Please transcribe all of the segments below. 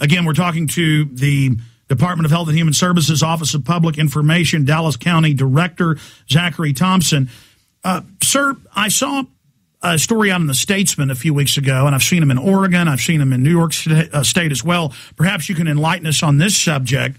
Again, we're talking to the Department of Health and Human Services, Office of Public Information, Dallas County Director Zachary Thompson. Sir, I saw a story out in the Statesman a few weeks ago, and I've seen them in Oregon. I've seen them in New York State as well. Perhaps you can enlighten us on this subject.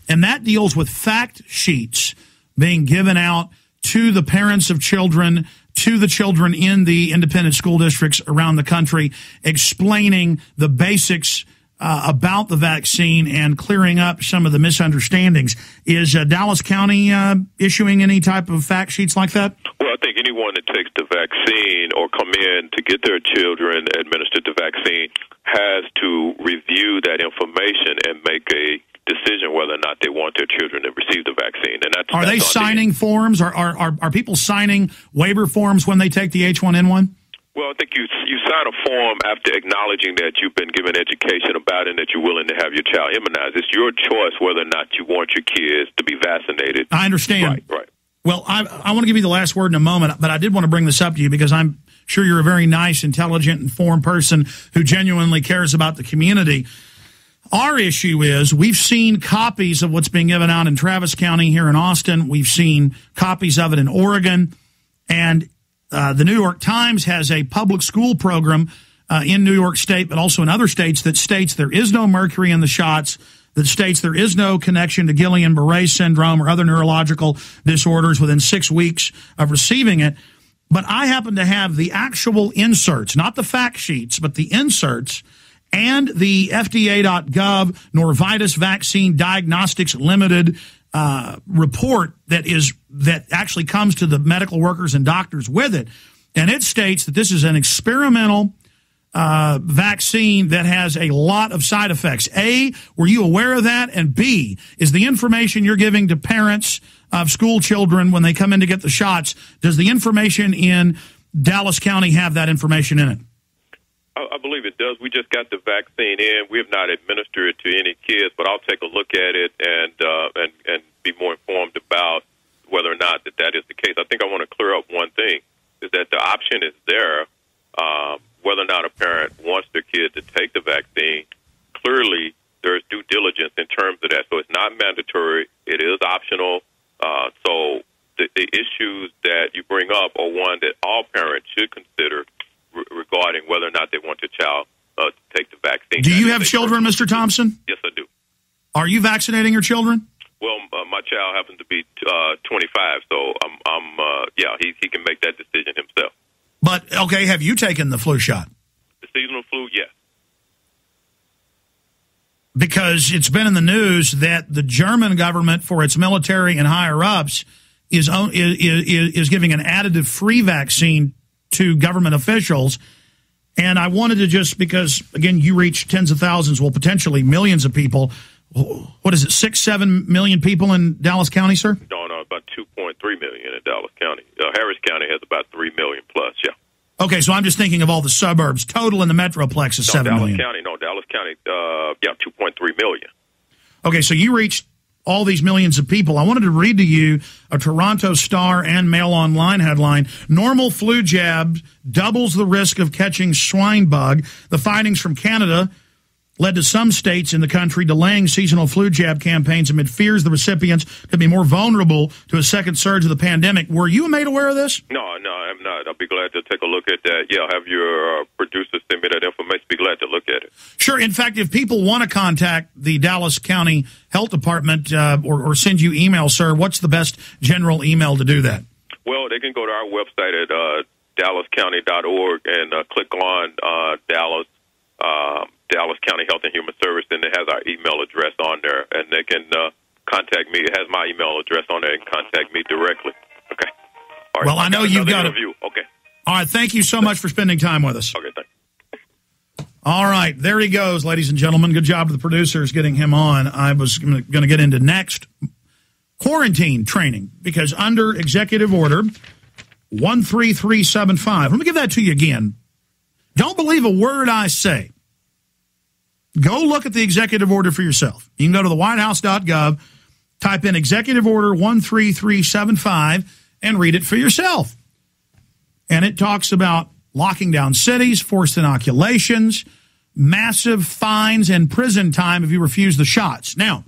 And that deals with fact sheets being given out to the parents of children, to the children in the independent school districts around the country, explaining the basics about the vaccine and clearing up some of the misunderstandings. Is Dallas County issuing any type of fact sheets like that? Well, I think anyone that takes the vaccine or come in to get their children administered the vaccine has to review that information and make a decision whether or not they want their children to receive the vaccine. And are they signing forms? Are people signing waiver forms when they take the H1N1? Well, I think you sign a form after acknowledging that you've been given education about it and that you're willing to have your child immunized. It's your choice whether or not you want your kids to be vaccinated. I understand. Right. Well, I want to give you the last word in a moment, but I did want to bring this up to you because I'm sure you're a very nice, intelligent, informed person who genuinely cares about the community. Our issue is we've seen copies of what's being given out in Travis County here in Austin. We've seen copies of it in Oregon. And the New York Times has a public school program in New York State, but also in other states that states there is no mercury in the shots, that states there is no connection to Guillain-Barré syndrome or other neurological disorders within 6 weeks of receiving it. But I happen to have the actual inserts, not the fact sheets, but the inserts, and the FDA.gov Norvitis Vaccine Diagnostics Limited report that actually comes to the medical workers and doctors with it. And it states that this is an experimental vaccine that has a lot of side effects. A, were you aware of that? And B, is the information you're giving to parents of school children when they come in to get the shots, does the information in Dallas County have that information in it? I believe it does. We just got the vaccine in. We have not administered it to any kids, but I'll take a look at it and be more informed about whether or not that is the case. I think I want to clear up one thing, is that the option is there. Whether or not a parent wants their kid to take the vaccine, clearly there's due diligence in terms of that. So it's not mandatory. It is optional. So the issues that you bring up are one that all parents should consider regarding whether or not they want their child to take the vaccine. Do you have children, Mr. Thompson? Yes, I do. Are you vaccinating your children? Well, my child happens to be 25, so he can make that decision himself. But, okay, have you taken the flu shot? The seasonal flu, yes. Because it's been in the news that the German government, for its military and higher-ups, is giving an additive free vaccine to government officials. And I wanted to just, because, again, you reach tens of thousands, well, potentially millions of people. What is it, 6-7 million people in Dallas County, sir? No, about 2.3 million in Dallas County. Harris County has about 3 million plus, yeah. Okay, so I'm just thinking of all the suburbs. Total in the Metroplex is 7 million. Dallas County, 2.3 million. Okay, so you reached all these millions of people. I wanted to read to you a Toronto Star and Mail Online headline. Normal flu jab doubles the risk of catching swine bug. The findings from Canada led to some states in the country delaying seasonal flu jab campaigns amid fears the recipients could be more vulnerable to a second surge of the pandemic. Were you made aware of this? No, I'm not. I'll be glad to take a look at that. Yeah, have your producer send me that information. Be glad to look at it. Sure. In fact, if people want to contact the Dallas County Health Department or send you email, sir, what's the best general email to do that? Well, they can go to our website at dallascounty.org and click on Dallas County Health and Human Service, and it has our email address on there, and they can contact me. It has my email address on there and contact me directly. Okay. All right. Well, I know you've got a review. Okay. All right. Thank you so much for spending time with us. Okay, thanks. All right. There he goes, ladies and gentlemen. Good job to the producers getting him on. I was going to get into next quarantine training, because under Executive Order 13375, let me give that to you again. Don't believe a word I say. Go look at the executive order for yourself. You can go to the whitehouse.gov, type in Executive Order 13375, and read it for yourself. And it talks about locking down cities, forced inoculations, massive fines and prison time if you refuse the shots. Now,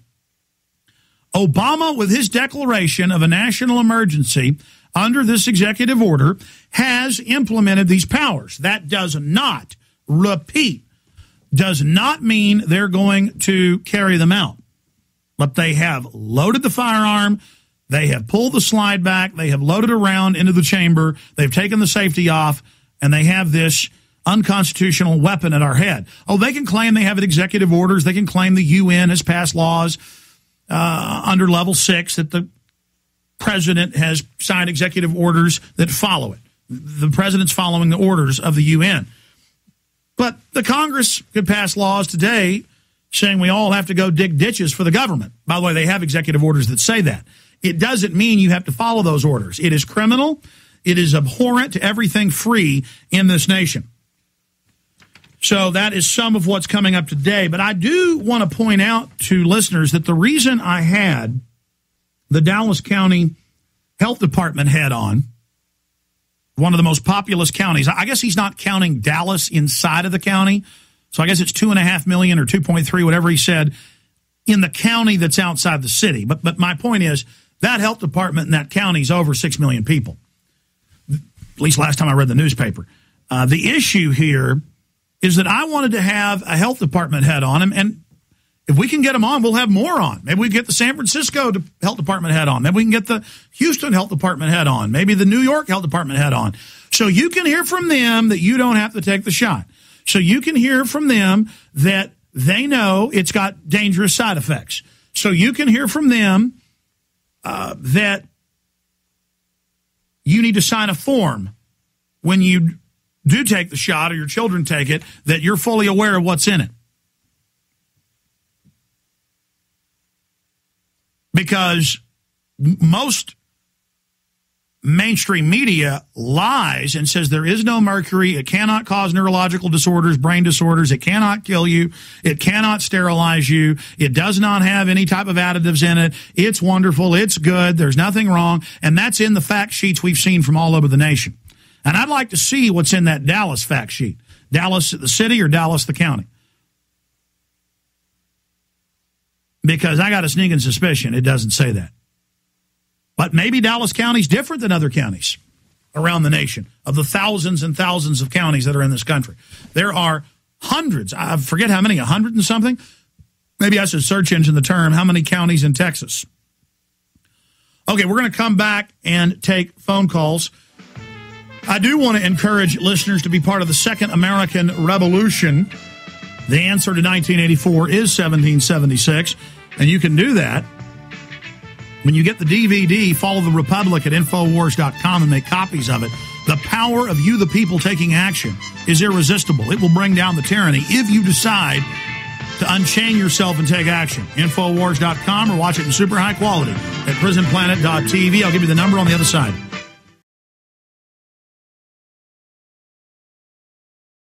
Obama, with his declaration of a national emergency under this executive order, has implemented these powers. That does not, repeat, does not mean they're going to carry them out. But they have loaded the firearm, they have pulled the slide back, they have loaded a round into the chamber, they've taken the safety off, and they have this unconstitutional weapon at our head. Oh, they can claim they have executive orders, they can claim the UN has passed laws under level 6 that the president has signed executive orders that follow it. The president's following the orders of the UN. But the Congress could pass laws today saying we all have to go dig ditches for the government. By the way, they have executive orders that say that. It doesn't mean you have to follow those orders. It is criminal. It is abhorrent to everything free in this nation. So that is some of what's coming up today. But I do want to point out to listeners that the reason I had the Dallas County Health Department head on, one of the most populous counties, I guess he's not counting Dallas inside of the county, so I guess it's 2.5 million or 2.3, whatever he said, in the county that's outside the city. But my point is that health department in that county is over 6 million people, at least last time I read the newspaper. The issue here is that I wanted to have a health department head on him, and if we can get them on, we'll have more on. Maybe we get the San Francisco Health Department head on. Maybe we can get the Houston Health Department head on. Maybe the New York Health Department head on. So you can hear from them that you don't have to take the shot. So you can hear from them that they know it's got dangerous side effects. So you can hear from them that you need to sign a form when you do take the shot or your children take it, that you're fully aware of what's in it. Because most mainstream media lies and says there is no mercury, it cannot cause neurological disorders, brain disorders, it cannot kill you, it cannot sterilize you, it does not have any type of additives in it, it's wonderful, it's good, there's nothing wrong, and that's in the fact sheets we've seen from all over the nation. And I'd like to see what's in that Dallas fact sheet. Dallas the city or Dallas the county? Because I got a sneaking suspicion it doesn't say that. But maybe Dallas County's different than other counties around the nation, of the thousands and thousands of counties that are in this country. There are hundreds, I forget how many, 100 and something? Maybe I should search engine the term, how many counties in Texas? Okay, we're going to come back and take phone calls. I do want to encourage listeners to be part of the Second American Revolution. The answer to 1984 is 1776, and you can do that when you get the DVD. Follow the Republic at Infowars.com and make copies of it. The power of you, the people, taking action is irresistible. It will bring down the tyranny if you decide to unchain yourself and take action. Infowars.com, or watch it in super high quality at prisonplanet.tv. I'll give you the number on the other side.